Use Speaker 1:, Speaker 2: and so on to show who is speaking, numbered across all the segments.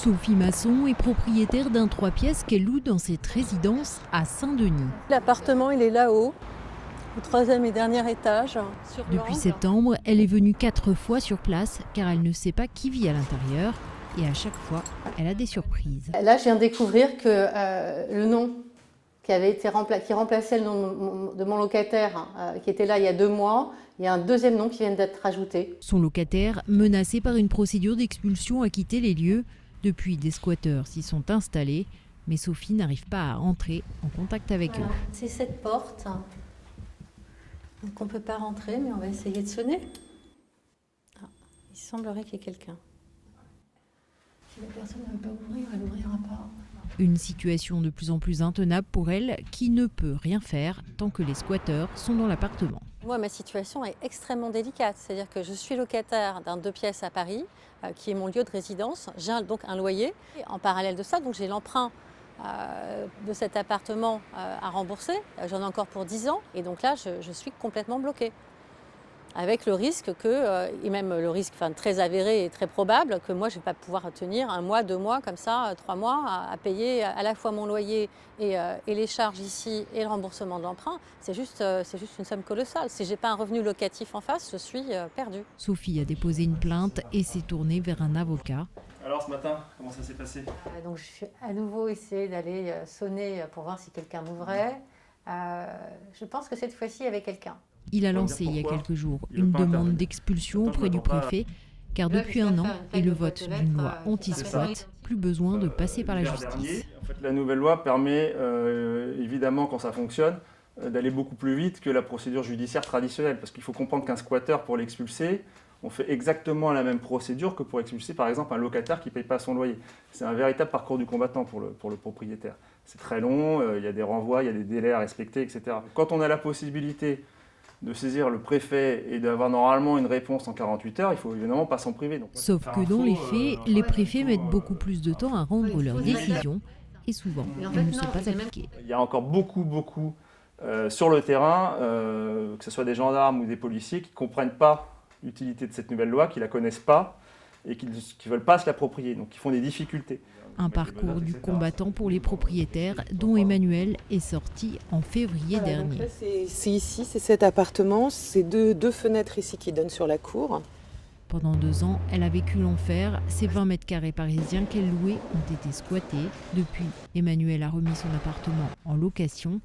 Speaker 1: Sophie Masson est propriétaire d'un 3 pièces qu'elle loue dans cette résidence à Saint-Denis.
Speaker 2: L'appartement, il est là-haut, au 3e et dernier étage.
Speaker 1: Depuis septembre, elle est venue 4 fois sur place car elle ne sait pas qui vit à l'intérieur et à chaque fois, elle a des surprises.
Speaker 2: Là, je viens de découvrir que le nom qui remplaçait le nom de mon locataire qui était là il y a 2 mois, il y a un deuxième nom qui vient d'être rajouté.
Speaker 1: Son locataire, menacé par une procédure d'expulsion, a quitté les lieux. Depuis, des squatteurs s'y sont installés, mais Sophie n'arrive pas à entrer en contact avec eux.
Speaker 2: C'est cette porte. Donc on ne peut pas rentrer, mais on va essayer de sonner. Ah, il semblerait qu'il y ait quelqu'un. Si la personne ne veut pas ouvrir, elle n'ouvrira pas.
Speaker 1: Une situation de plus en plus intenable pour elle, qui ne peut rien faire tant que les squatteurs sont dans l'appartement.
Speaker 2: Moi, ma situation est extrêmement délicate. C'est-à-dire que je suis locataire d'un 2 pièces à Paris, qui est mon lieu de résidence. J'ai donc un loyer. Et en parallèle de ça, donc j'ai l'emprunt de cet appartement à rembourser. J'en ai encore pour 10 ans. Et donc là, je suis complètement bloquée. Avec le risque et même le risque très avéré et très probable, que moi je ne vais pas pouvoir tenir 1 mois, 2 mois, comme ça, 3 mois, à payer à la fois mon loyer et les charges ici et le remboursement de l'emprunt. C'est juste une somme colossale. Si je n'ai pas un revenu locatif en face, je suis perdue.
Speaker 1: Sophie a déposé une plainte et s'est tournée vers un avocat.
Speaker 3: Alors ce matin, comment ça s'est passé ?
Speaker 2: Donc je suis à nouveau essayé d'aller sonner pour voir si quelqu'un m'ouvrait. Je pense que cette fois-ci, il y avait quelqu'un.
Speaker 1: Il a lancé il y a quelques jours une demande d'expulsion auprès du préfet, car depuis 1 an et le vote d'une loi anti-squat, plus besoin de passer par la justice.
Speaker 3: En fait, la nouvelle loi permet, évidemment, quand ça fonctionne, d'aller beaucoup plus vite que la procédure judiciaire traditionnelle. Parce qu'il faut comprendre qu'un squatteur, pour l'expulser, on fait exactement la même procédure que pour expulser, par exemple, un locataire qui ne paye pas son loyer. C'est un véritable parcours du combattant pour le propriétaire. C'est très long, il y a des renvois, il y a des délais à respecter, etc. Quand on a la possibilité de saisir le préfet et d'avoir normalement une réponse en 48 heures, il ne faut évidemment pas s'en priver. Donc,
Speaker 1: sauf que dans les faits, les préfets mettent beaucoup plus de temps à rendre leurs décisions et souvent, elles ne sont pas appliquées.
Speaker 3: Il y a encore beaucoup sur le terrain, que ce soit des gendarmes ou des policiers, qui ne comprennent pas l'utilité de cette nouvelle loi, qui ne la connaissent pas et qui ne veulent pas se l'approprier, donc qui font des difficultés.
Speaker 1: Un parcours du combattant pour les propriétaires dont Emmanuel est sorti en février dernier.
Speaker 4: Là, c'est ici, c'est cet appartement, c'est deux fenêtres ici qui donnent sur la cour.
Speaker 1: Pendant 2 ans, elle a vécu l'enfer. Ces 20 mètres carrés parisiens qu'elle louait ont été squattés. Depuis, Emmanuel a remis son appartement en location.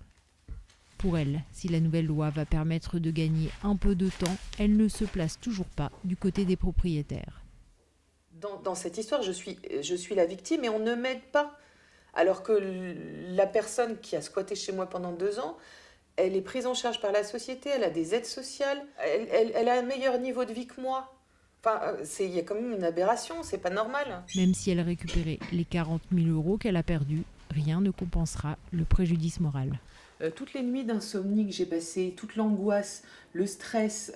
Speaker 1: Pour elle, si la nouvelle loi va permettre de gagner un peu de temps, elle ne se place toujours pas du côté des propriétaires.
Speaker 4: Dans cette histoire, je suis la victime et on ne m'aide pas. Alors que la personne qui a squatté chez moi pendant 2 ans, elle est prise en charge par la société, elle a des aides sociales, elle a un meilleur niveau de vie que moi. Enfin, il y a quand même une aberration, c'est pas normal.
Speaker 1: Même si elle a récupéré les 40 000 € qu'elle a perdus, rien ne compensera le préjudice moral.
Speaker 4: Toutes les nuits d'insomnie que j'ai passées, toute l'angoisse, le stress,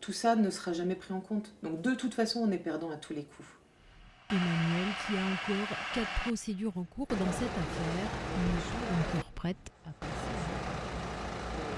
Speaker 4: tout ça ne sera jamais pris en compte. Donc de toute façon, on est perdant à tous les coups.
Speaker 1: Emmanuel, qui a encore 4 procédures en cours dans cette affaire, n'est pas encore prête à